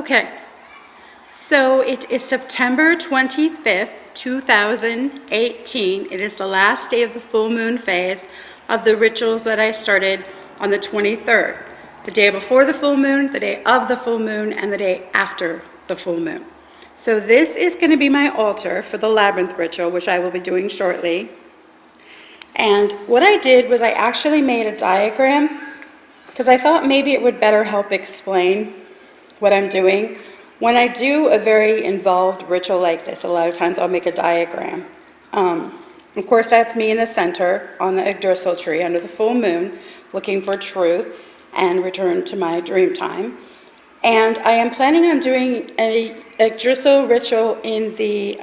Okay, so it is September 25th, 2018. It is the last day of the full moon phase of the rituals that I started on the 23rd. The day before the full moon, the day of the full moon, and the day after the full moon. So this is going to be my altar for the labyrinth ritual, which I will be doing shortly. And what I did was I actually made a diagram because I thought maybe it would better help explain what I'm doing. When I do a very involved ritual like this, a lot of times I'll make a diagram. Of course, that's me in the center on the Yggdrasil tree under the full moon, looking for truth and return to my dream time. And I am planning on doing a Yggdrasil ritual in the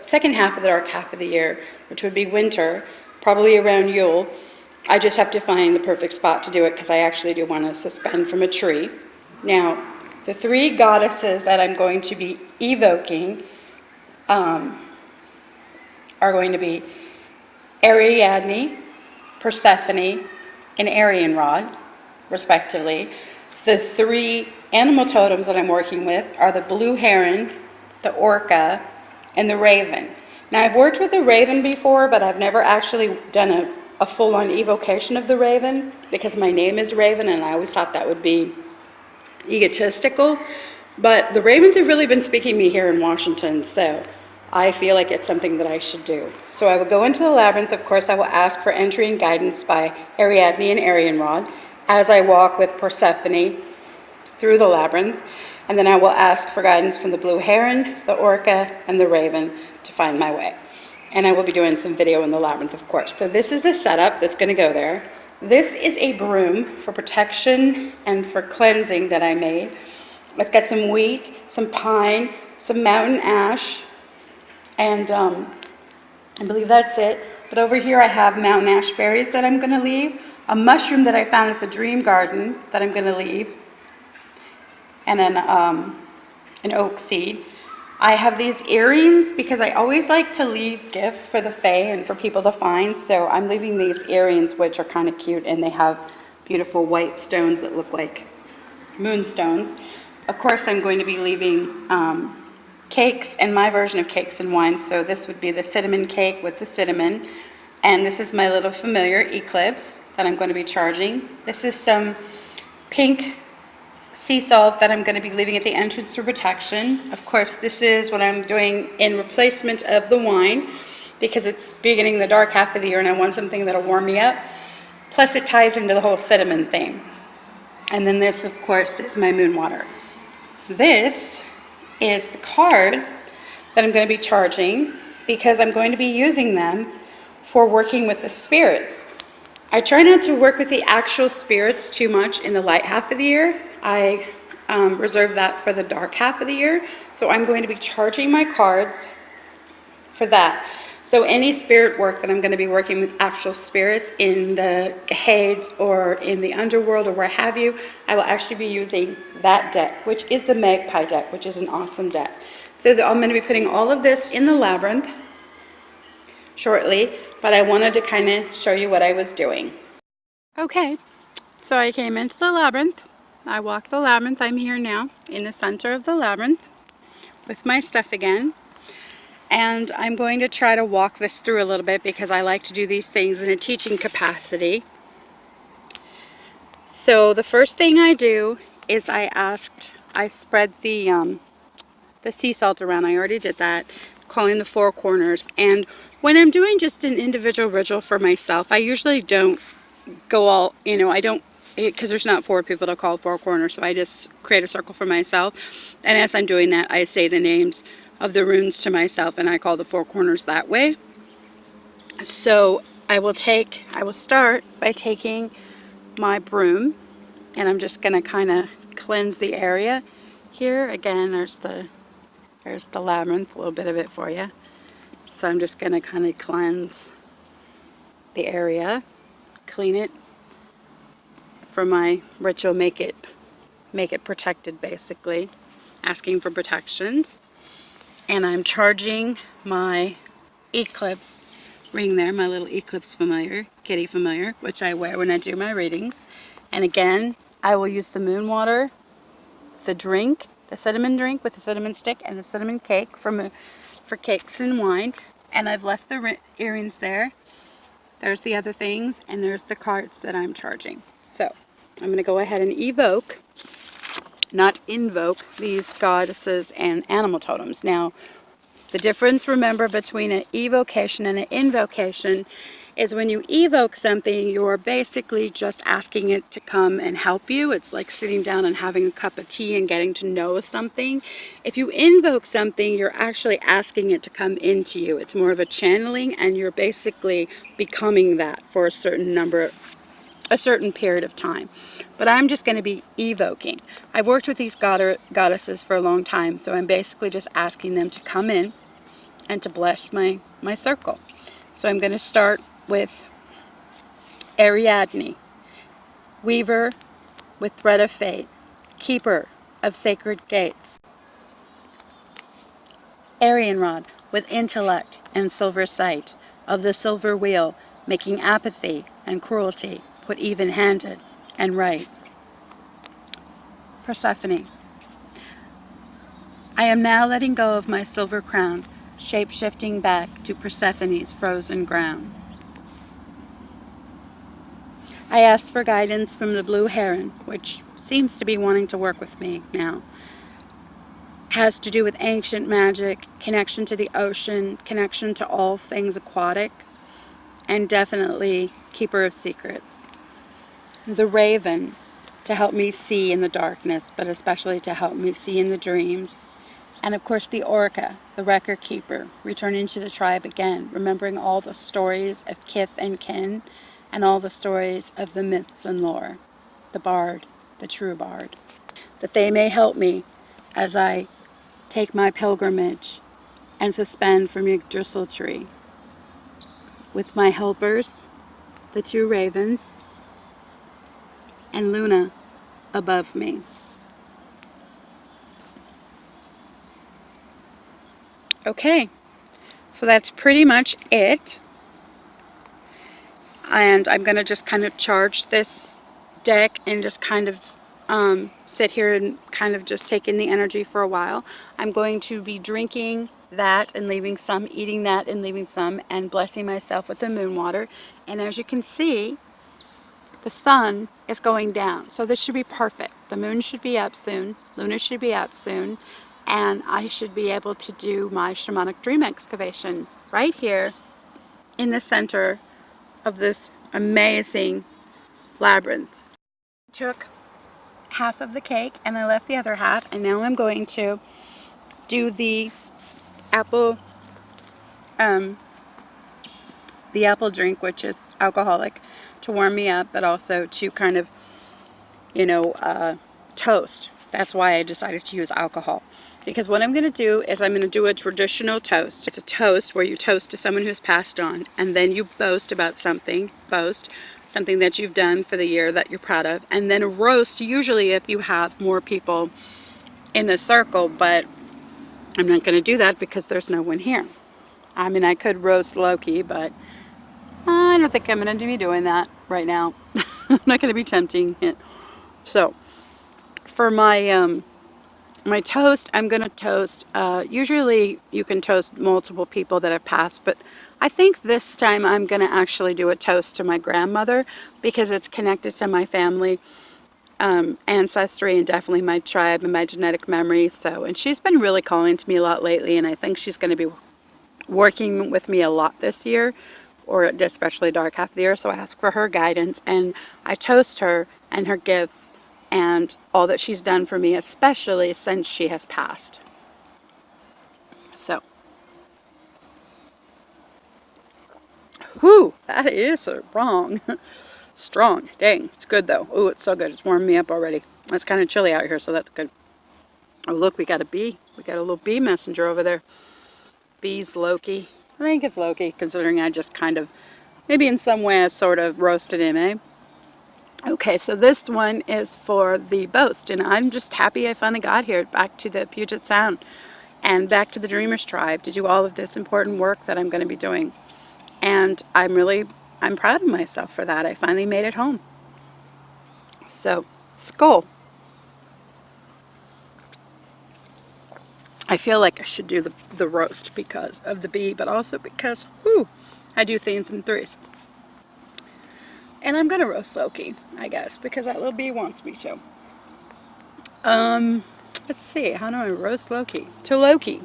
second half of the dark half of the year, which would be winter, probably around Yule. I just have to find the perfect spot to do it because I actually do want to suspend from a tree. Now, the three goddesses that I'm going to be evoking are going to be Ariadne, Persephone, and Arianrod, respectively. The three animal totems that I'm working with are the blue heron, the orca, and the raven. Now, I've worked with the raven before, but I've never actually done a full-on evocation of the raven because my name is Raven, and I always thought that would be egotistical. But the ravens have really been speaking to me here in Washington, so I feel like it's something that I should do. So I will go into the labyrinth. Of course, I will ask for entry and guidance by Ariadne and Arianrod as I walk with Persephone through the labyrinth. And then I will ask for guidance from the blue heron, the orca, and the raven to find my way. And I will be doing some video in the labyrinth, of course. So this is the setup that's going to go there. This is a broom for protection and for cleansing that I made. It's got some wheat, some pine, some mountain ash, and I believe that's it. But over here I have mountain ash berries that I'm going to leave, a mushroom that I found at the Dream Garden that I'm going to leave, and then an oak seed. I have these earrings because I always like to leave gifts for the fae and for people to find, so I'm leaving these earrings, which are kind of cute, and they have beautiful white stones that look like moonstones. Of course, I'm going to be leaving cakes and my version of cakes and wine, so this would be the cinnamon cake with the cinnamon, and this is my little familiar eclipse that I'm going to be charging. This is some pink sea salt that I'm going to be leaving at the entrance for protection. Of course, this is what I'm doing in replacement of the wine because it's beginning the dark half of the year and I want something that'll warm me up. Plus it ties into the whole cinnamon thing. And then this, of course, is my moon water. This is the cards that I'm going to be charging because I'm going to be using them for working with the spirits. I try not to work with the actual spirits too much in the light half of the year. I reserve that for the dark half of the year. So I'm going to be charging my cards for that. So any spirit work that I'm going to be working with actual spirits in the Hades or in the underworld or where have you, I will actually be using that deck, which is the Magpie deck, which is an awesome deck. So I'm going to be putting all of this in the labyrinth shortly, but I wanted to kind of show you what I was doing. Okay, so I came into the labyrinth. I walked the labyrinth. I'm here now in the center of the labyrinth with my stuff again. And I'm going to try to walk this through a little bit because I like to do these things in a teaching capacity. So the first thing I do is I spread the sea salt around. I already did that, calling the four corners. And when I'm doing just an individual ritual for myself, I usually don't go all, because there's not four people to call four corners, so I just create a circle for myself. And as I'm doing that, I say the names of the runes to myself, and I call the four corners that way. So I will start by taking my broom, and I'm just going to kind of cleanse the area here. Again, there's the labyrinth, a little bit of it for you. So I'm just going to kind of cleanse the area, clean it for my ritual, make it protected, basically, asking for protections. And I'm charging my eclipse ring there, my little eclipse familiar, kitty familiar, which I wear when I do my readings. And again, I will use the moon water up the drink, the cinnamon drink with the cinnamon stick and the cinnamon cake for cakes and wine. And I've left the earrings there. There's the other things, and there's the cards that I'm charging. So I'm going to go ahead and evoke, not invoke, these goddesses and animal totems. Now, the difference, remember, between an evocation and an invocation is when you evoke something, you're basically just asking it to come and help you. It's like sitting down and having a cup of tea and getting to know something. If you invoke something, you're actually asking it to come into you. It's more of a channeling, and you're basically becoming that for a certain period of time. But I'm just going to be evoking. I've worked with these goddesses for a long time, so I'm basically just asking them to come in and to bless my circle. So I'm going to start with Ariadne, weaver with thread of fate, keeper of sacred gates. Arianrod with intellect and silver sight, of the silver wheel, making apathy and cruelty put even-handed and right. Persephone, I am now letting go of my silver crown, shape-shifting back to Persephone's frozen ground. I ask for guidance from the blue heron, which seems to be wanting to work with me now. Has to do with ancient magic, connection to the ocean, connection to all things aquatic, and definitely keeper of secrets. The raven, to help me see in the darkness, but especially to help me see in the dreams. And of course the orca, the record keeper, returning to the tribe again, remembering all the stories of kith and kin, and all the stories of the myths and lore. The bard, the true bard. That they may help me as I take my pilgrimage and suspend from Yggdrasil tree. With my helpers, the two ravens, and Luna above me. Okay, so that's pretty much it. And I'm going to just kind of charge this deck and just kind of sit here and kind of just take in the energy for a while. I'm going to be drinking that and leaving some, eating that and leaving some, and blessing myself with the moon water. And as you can see, the sun is going down. So this should be perfect. The moon should be up soon. Luna should be up soon. And I should be able to do my shamanic dream excavation right here in the center of this amazing labyrinth. I took half of the cake and I left the other half, and now I'm going to do the apple drink, which is alcoholic, to warm me up, but also to kind of, toast. That's why I decided to use alcohol. Because what I'm going to do is I'm going to do a traditional toast. It's a toast where you toast to someone who's passed on, and then you boast about something that you've done for the year that you're proud of, and then a roast, usually if you have more people in the circle, but I'm not going to do that because there's no one here. I mean, I could roast Loki, but I don't think I'm going to be doing that right now. I'm not going to be tempting it. So, for my my toast, I'm going to toast, usually you can toast multiple people that have passed, but I think this time I'm going to actually do a toast to my grandmother because it's connected to my family ancestry and definitely my tribe and my genetic memory. So, and she's been really calling to me a lot lately, and I think she's going to be working with me a lot this year, or especially dark half of the year. So I ask for her guidance, and I toast her and her gifts and all that she's done for me, especially since she has passed. So, whew, that is wrong. Strong. Dang, it's good though. Oh, it's so good. It's warming me up already. It's kind of chilly out here, so that's good. Oh, look, we got a bee. We got a little bee messenger over there. Bee's Loki. I think it's Loki, considering I just kind of, maybe in some way I sort of roasted him, eh? Okay, so this one is for the boast, and I'm just happy I finally got here, back to the Puget Sound and back to the Dreamers Tribe to do all of this important work that I'm going to be doing. And I'm proud of myself for that. I finally made it home. So, skull. I feel like I should do the roast because of the bee, but also because, whew, I do things in threes. And I'm gonna roast Loki, I guess, because that little bee wants me to. Let's see, how do I roast Loki? To Loki.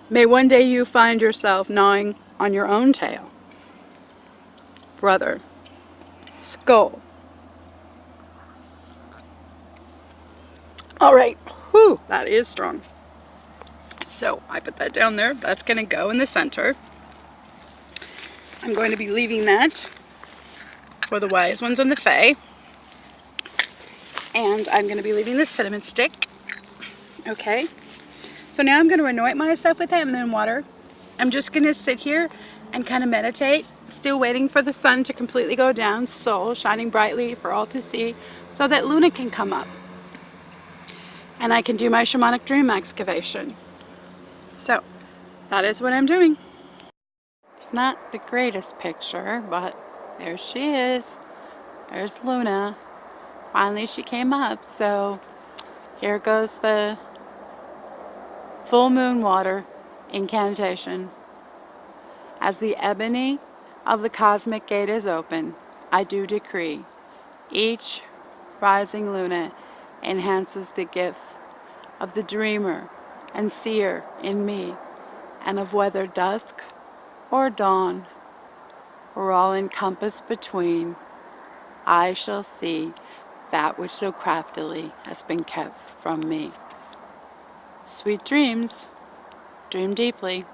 May one day you find yourself gnawing on your own tail. Brother. Skull. All right, whew, that is strong. So I put that down there. That's gonna go in the center. I'm going to be leaving that for the wise ones and the fae. And I'm going to be leaving the cinnamon stick. Okay. So now I'm going to anoint myself with that moon water. I'm just going to sit here and kind of meditate, still waiting for the sun to completely go down, soul shining brightly for all to see, so that Luna can come up. And I can do my shamanic dream excavation. So that is what I'm doing. It's not the greatest picture, but there she is. There's Luna. Finally she came up, so here goes the full moon water incantation. As the ebony of the cosmic gate is open, I do decree each rising Luna enhances the gifts of the dreamer and seer in me, and of whether dusk or dawn, or all encompassed between, I shall see that which so craftily has been kept from me. Sweet dreams, dream deeply.